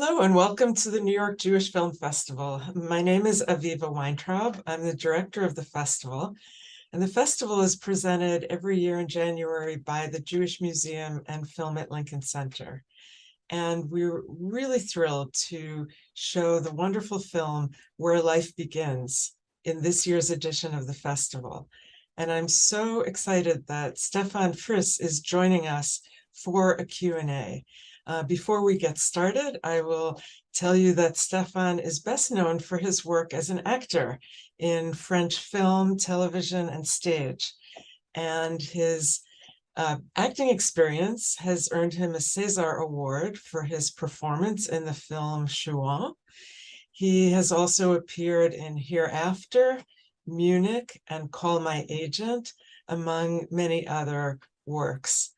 Hello and welcome to the New York Jewish Film Festival. My name is Aviva Weintraub. I'm the director of the festival, and the festival is presented every year in January by the Jewish Museum and Film at Lincoln Center. And we're really thrilled to show the wonderful film Where Life Begins in this year's edition of the festival. And I'm so excited that Stéphane Freiss is joining us for a Q&A. Before we get started, I will tell you that Stéphane is best known for his work as an actor in French film, television, and stage. And his acting experience has earned him a César Award for his performance in the film Chouan. He has also appeared in Hereafter, Munich, and Call My Agent, among many other works.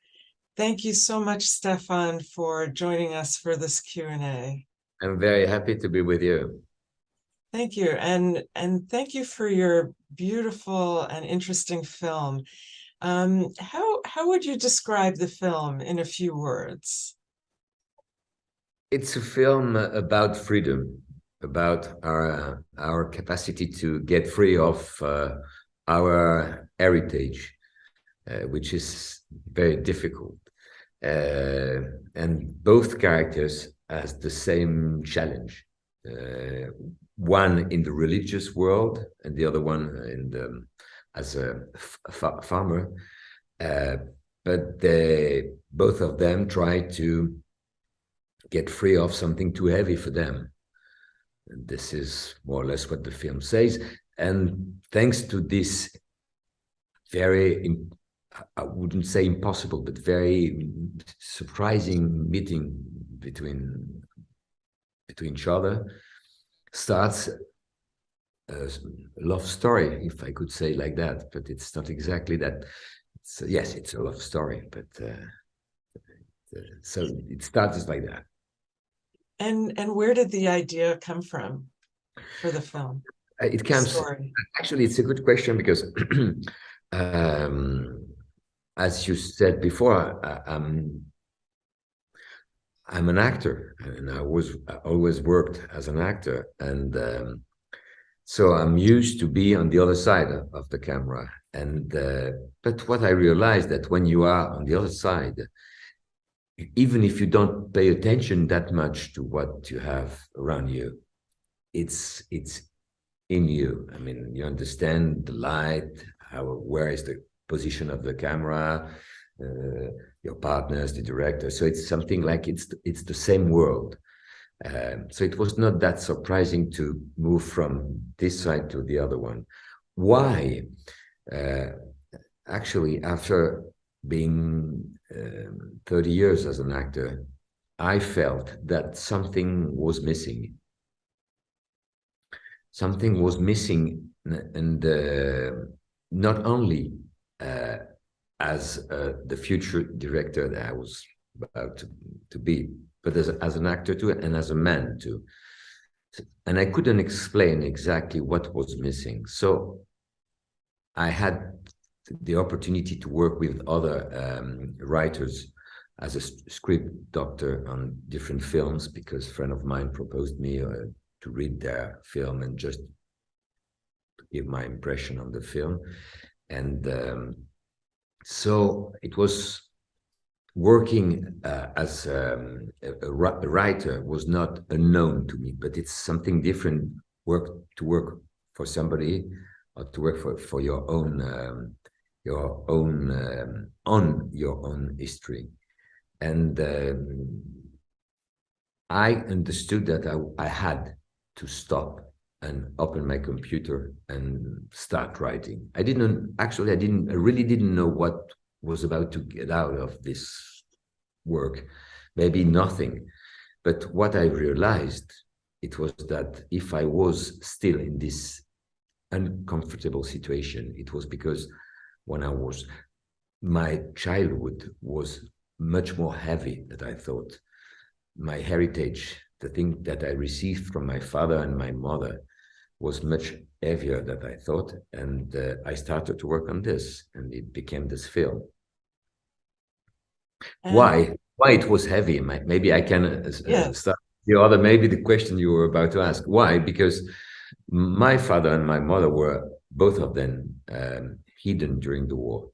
Thank you so much, Stéphane, for joining us for this Q&A. I'm very happy to be with you. Thank you, and thank you for your beautiful and interesting film. How would you describe the film in a few words? It's a film about freedom, about our capacity to get free of our heritage, which is very difficult. And both characters has the same challenge. One in the religious world, and the other one in the, as a farmer. But both of them try to get free of something too heavy for them. And this is more or less what the film says. And thanks to this very, I wouldn't say impossible, but very surprising meeting between each other, starts a love story, if I could say like that. But it's not exactly that. Yes, it's a love story, but so it starts like that. And where did the idea come from for the film? It comes, actually, it's a good question because as you said before, I'm an actor, and I always worked as an actor, and so I'm used to be on the other side of the camera. And but what I realized that when you are on the other side, even if you don't pay attention that much to what you have around you, it's in you. I mean, you understand the light, where is the position of the camera, your partners, the director. So it's something like it's the same world. So it was not that surprising to move from this side to the other one. Why? Actually, after being 30 years as an actor, I felt that something was missing. Something was missing, and not only as the future director that I was about to be, but as an actor too, and as a man too. And I couldn't explain exactly what was missing. So I had the opportunity to work with other writers as a script doctor on different films, because a friend of mine proposed me to read their film and just to give my impression on the film. And so it was working as a writer was not unknown to me, but it's something different to work for somebody or to work for your own on your own history. And I understood that I had to stop and open my computer and start writing. I really didn't know what was about to get out of this work. Maybe nothing. But what I realized, it was that if I was still in this uncomfortable situation, it was because my childhood was much more heavy than I thought. My heritage, the thing that I received from my father and my mother, was much heavier than I thought. And I started to work on this, and it became this film. Why it was heavy? Maybe I can start the other, maybe the question you were about to ask. Why? Because my father and my mother were, both of them, hidden during the war.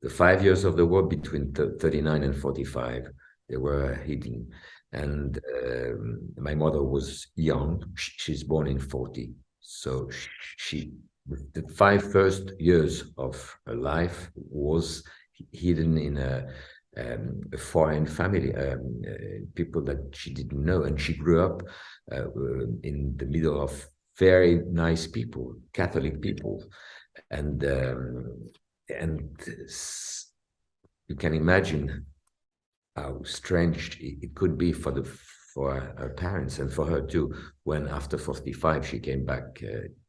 The 5 years of the war, between 39 and 45, they were hidden. And my mother was young. She's born in 40. So the 5 first years of her life was hidden in a foreign family, people that she didn't know. And she grew up in the middle of very nice people, Catholic people. And you can imagine how strange it could be for her parents and for her too, when after 45 she came back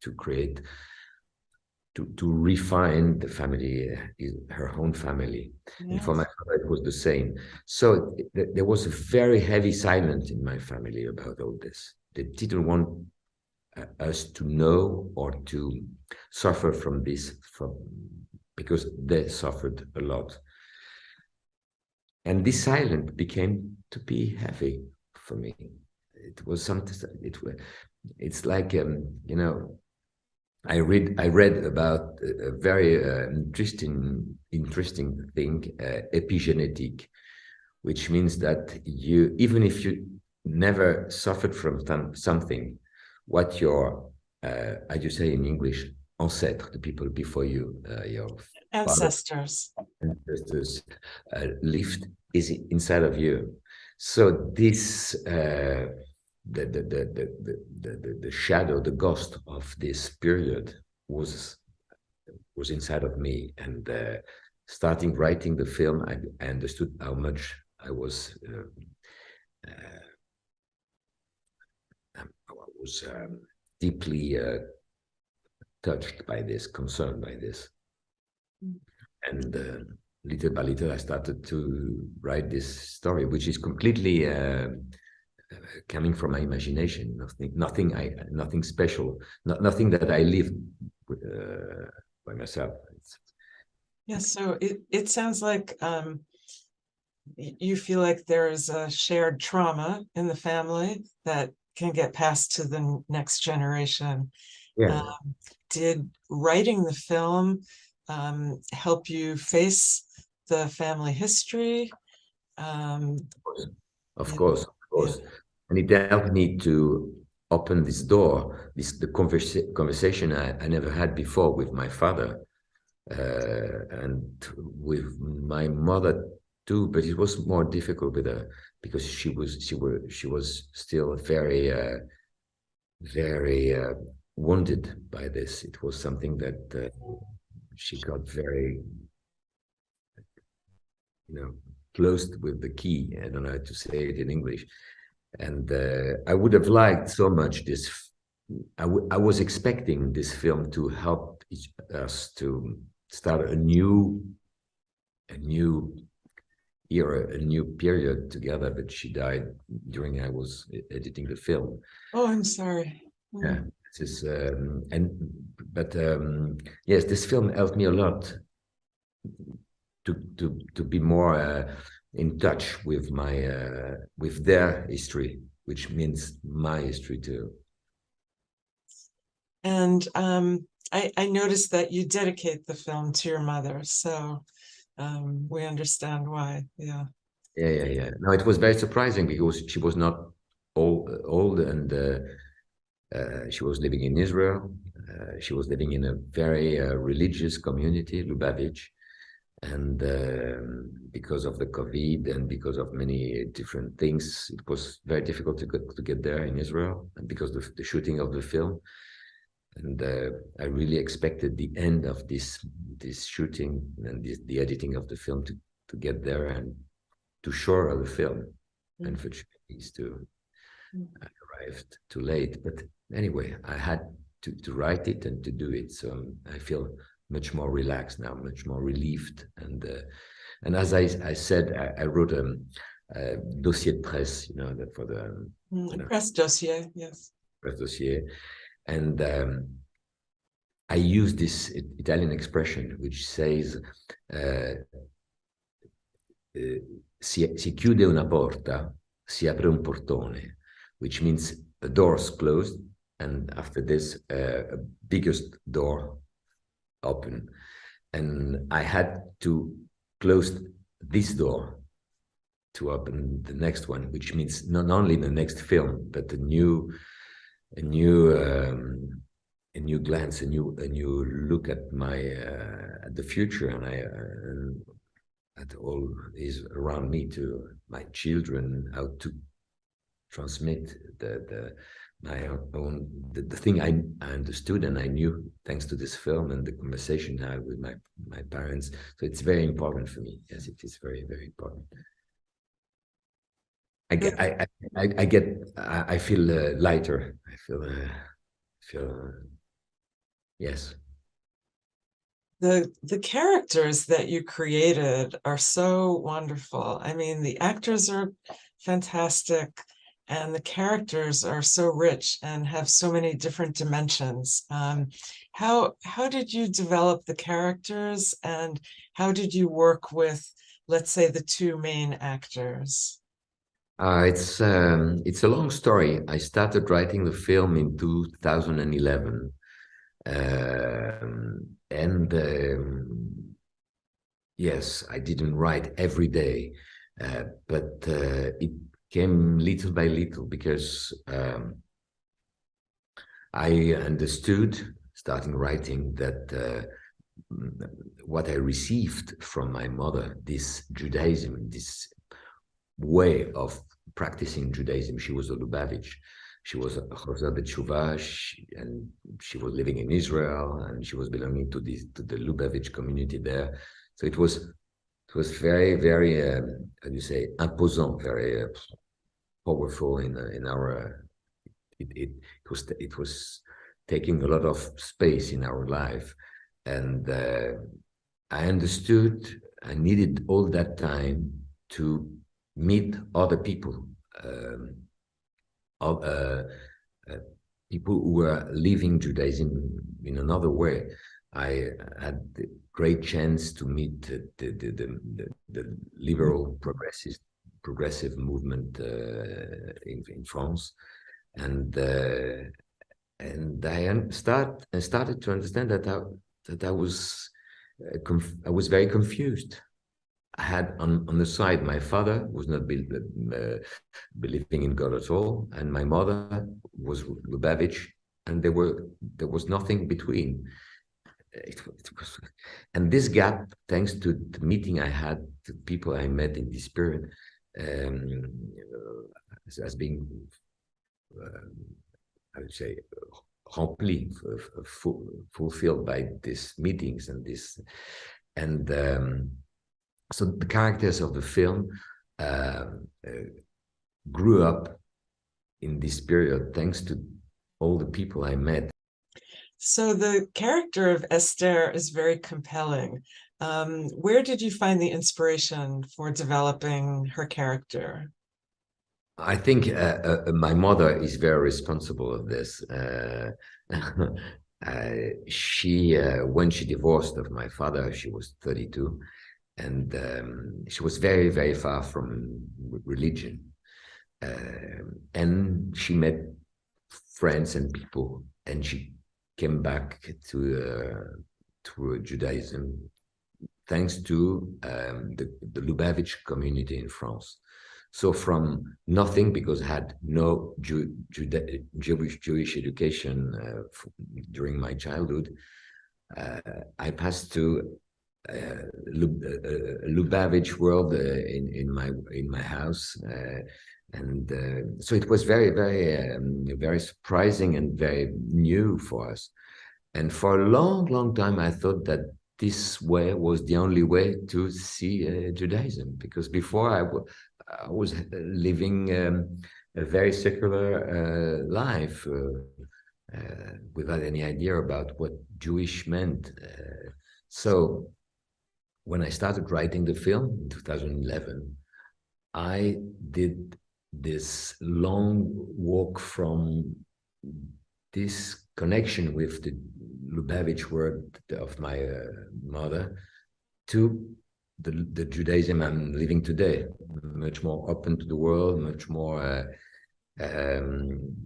to create, to refine the family, her own family. Yes. And for my father, it was the same. So there was a very heavy silence in my family about all this. They didn't want us to know or to suffer from this, because they suffered a lot. And this silence became to be heavy for me. It was something. It's like you know, I read about a very interesting thing, epigenetic, which means that you, even if you never suffered from something, what your how do you say in English, ancêtres, the people before you, your ancestors lived, is inside of you. So this the shadow, the ghost of this period was inside of me. And starting writing the film, I understood how much I was deeply touched by this, concerned by this. And little by little, I started to write this story, which is completely coming from my imagination. Nothing special. Nothing that I lived by myself. Yes. So it sounds like you feel like there is a shared trauma in the family that can get passed to the next generation. Yeah. Did writing the film help you face the family history? Of course. Yeah. And it helped me to open this door, the conversation I never had before with my father and with my mother too. But it was more difficult with her because she was still very wounded by this. It was something that she got very, closed with the key. I don't know how to say it in English. And I would have liked so much this. I was expecting this film to help us to start a new era, a new period together. But she died during I was editing the film. Oh, I'm sorry. Yeah, this is yes, this film helped me a lot to be more in touch with my with their history, which means my history too. And I noticed that you dedicate the film to your mother, so we understand why. Yeah. No, it was very surprising because she was not old, and she was living in Israel. She was living in a very religious community, Lubavitch. And because of the COVID and because of many different things, it was very difficult to get there in Israel, and because of the shooting of the film. And I really expected the end of this shooting and the editing of the film to get there and to show the film. Unfortunately, it's arrived too late. But anyway, I had to write it and to do it. So I feel much more relaxed now, much more relieved. And as I said, I wrote a dossier de presse, that for the press dossier, yes. Press dossier. And I use this Italian expression which says si chiude una porta, si apre un portone. which means the doors closed, and after this, a biggest door open. And I had to close this door to open the next one, which means not only the next film, but a new glance, a new look at at the future, and at all is around me, to my children, how to transmit the thing I understood and I knew thanks to this film and the conversation I had with my parents. So it's very important for me. Yes, it is very, very important. I feel lighter. I feel yes. The characters that you created are so wonderful. I mean, the actors are fantastic, and the characters are so rich and have so many different dimensions. How did you develop the characters, and how did you work with, let's say, the two main actors? It's a long story. I started writing the film in 2011. Yes, I didn't write every day, but it came little by little, because I understood, starting writing, that what I received from my mother, this Judaism, this way of practicing Judaism. She was a Lubavitch. She was a Chazar B'Tshuva, and she was living in Israel, and she was belonging to the Lubavitch community there. So it was very, very, how do you say, imposant, very powerful in our. It was taking a lot of space in our life, and I understood I needed all that time to meet other people. People who were living Judaism in another way. I had the great chance to meet the liberal progressive movement in France, and I started to understand that I was very confused. I had on the side, my father was not believing in God at all, and my mother was Lubavitch, and there was nothing between. And this gap, thanks to the meeting I had, the people I met in this period, as being, I would say, rempli, fulfilled by these meetings and so the characters of the film grew up in this period thanks to all the people I met. So the character of Esther is very compelling. Where did you find the inspiration for developing her character? I think my mother is very responsible of this. She, when she divorced of my father, she was 32. And she was very, very far from religion. And she met friends and people, and she came back to Judaism thanks to the Lubavitch community in France. So from nothing, because I had no Jewish education during my childhood, I passed to Lubavitch world in my house, and so it was very, very, very surprising and very new for us. And for a long, long time, I thought that this way was the only way to see Judaism, because before I was living a very secular life without any idea about what Jewish meant. So when I started writing the film in 2011, I did this long walk from this connection with the Lubavitch world of my mother to the Judaism I'm living today, much more open to the world, much more Um,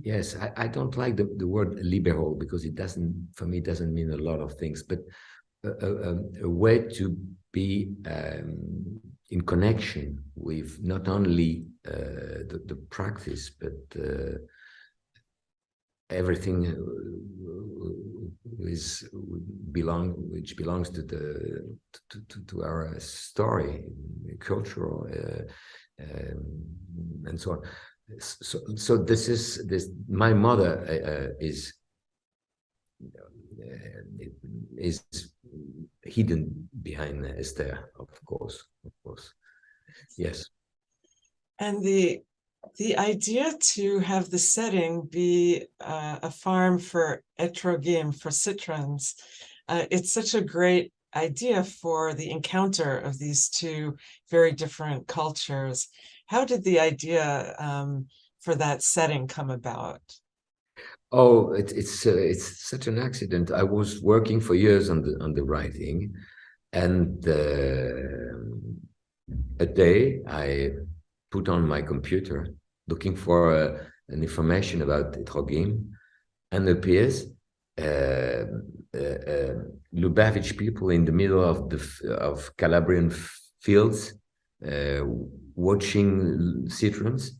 yes, I don't like the word liberal because it doesn't, for me, it doesn't mean a lot of things, but a way to be in connection with not only the practice, but everything which belongs to the to our story, cultural, and so on. So this is this. My mother is hidden behind Esther, of course, yes. And the idea to have the setting be a farm for etrogim, for citrons, it's such a great idea for the encounter of these two very different cultures. How did the idea for that setting come about? Oh, it's such an accident. I was working for years on the writing, and a day I put on my computer looking for an information about etrogim, and appears Lubavitch people in the middle of Calabrian fields watching citrons,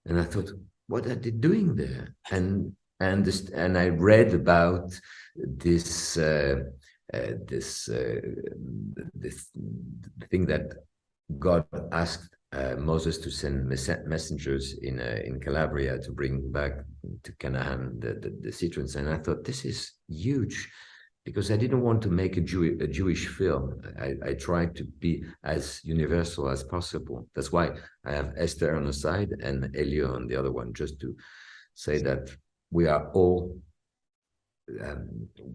and I thought, what are they doing there? And I read about this this thing that God asked Moses to send messengers in Calabria to bring back to Canaan the citrons, and I thought, this is huge, because I didn't want to make a Jewish film. I tried to be as universal as possible. That's why I have Esther on the side and Elio on the other one, just to say that we are all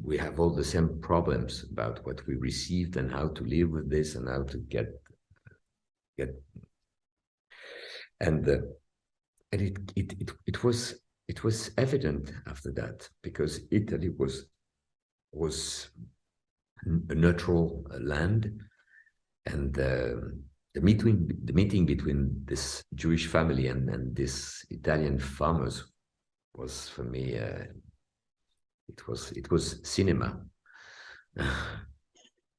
we have all the same problems about what we received and how to live with this and how to get and it was evident after that, because Italy was a neutral land, and the meeting between this Jewish family and this Italian farmers was, for me, it was cinema.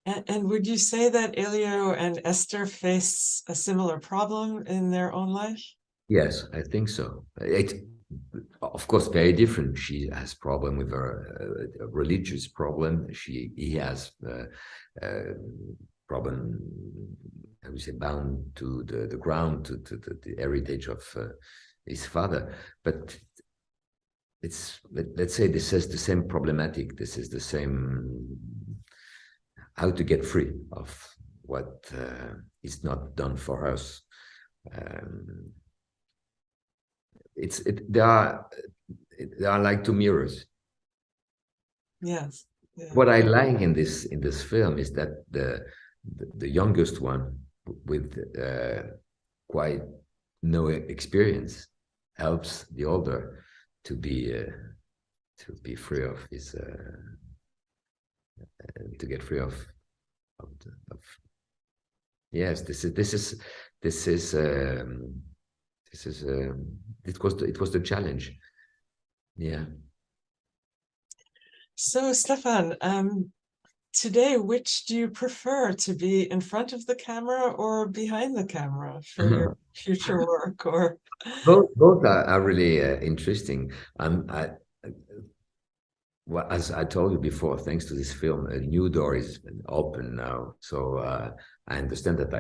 And would you say that Elio and Esther face a similar problem in their own life? Yes, I think so. It, of course, very different. She has problem with her a religious problem. He has problem, I would say, bound to the ground, to the heritage of his father. But let's say this is the same problematic. This is the same, how to get free of what is not done for us. They are like two mirrors. Yes. Yeah. What I like in this film is that the youngest one, with quite no experience, helps the older to be free of his to get free of yes. It was the challenge. Yeah. So, Stéphane, today, which do you prefer, to be in front of the camera or behind the camera for your future work? Or both are really interesting. Well, as I told you before, thanks to this film, a new door is open now. So I understand that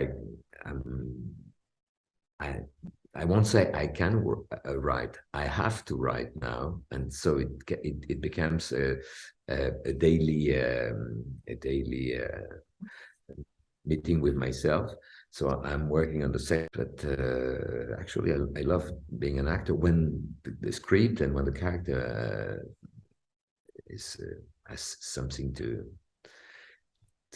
I won't say I can write. I have to write now, and so it becomes a daily meeting with myself. So I'm working on the set, but actually I love being an actor when the script and when the character has something to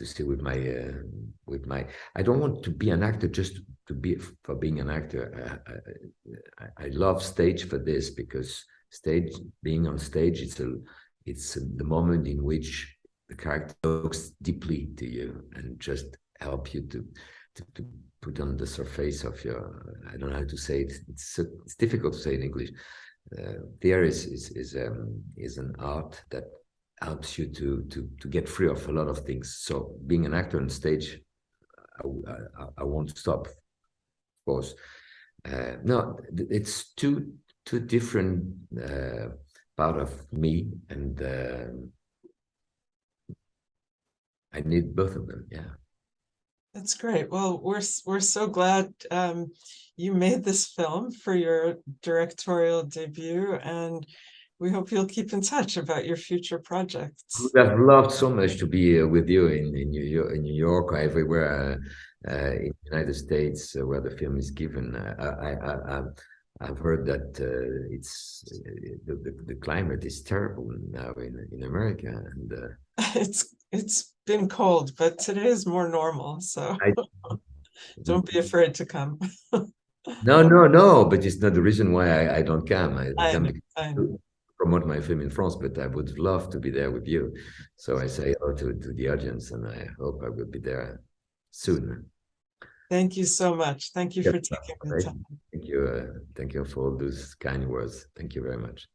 see with my I don't want to be an actor just to be for being an actor. I love stage for this, because being on stage, it's the moment in which the character looks deeply to you and just help you to put on the surface of your, I don't know how to say it. It's difficult to say in English. Theater is an art that helps you to get free of a lot of things. So being an actor on stage, I won't stop, of course. No, it's two different part of me, and I need both of them. Yeah. That's great. Well, we're so glad you made this film for your directorial debut, and we hope you'll keep in touch about your future projects. I would have loved so much to be with you in New York or everywhere in the United States where the film is given. I've heard that the climate is terrible now in America, and it's been cold, but today is more normal, so don't be afraid to come. No, but it's not the reason why I don't come. I don't come I know. to promote my film in France, but I would love to be there with you. So I say hello to the audience, and I hope I will be there soon. Thank you so much. Thank you for taking the time. Thank you for those kind words. Thank you very much.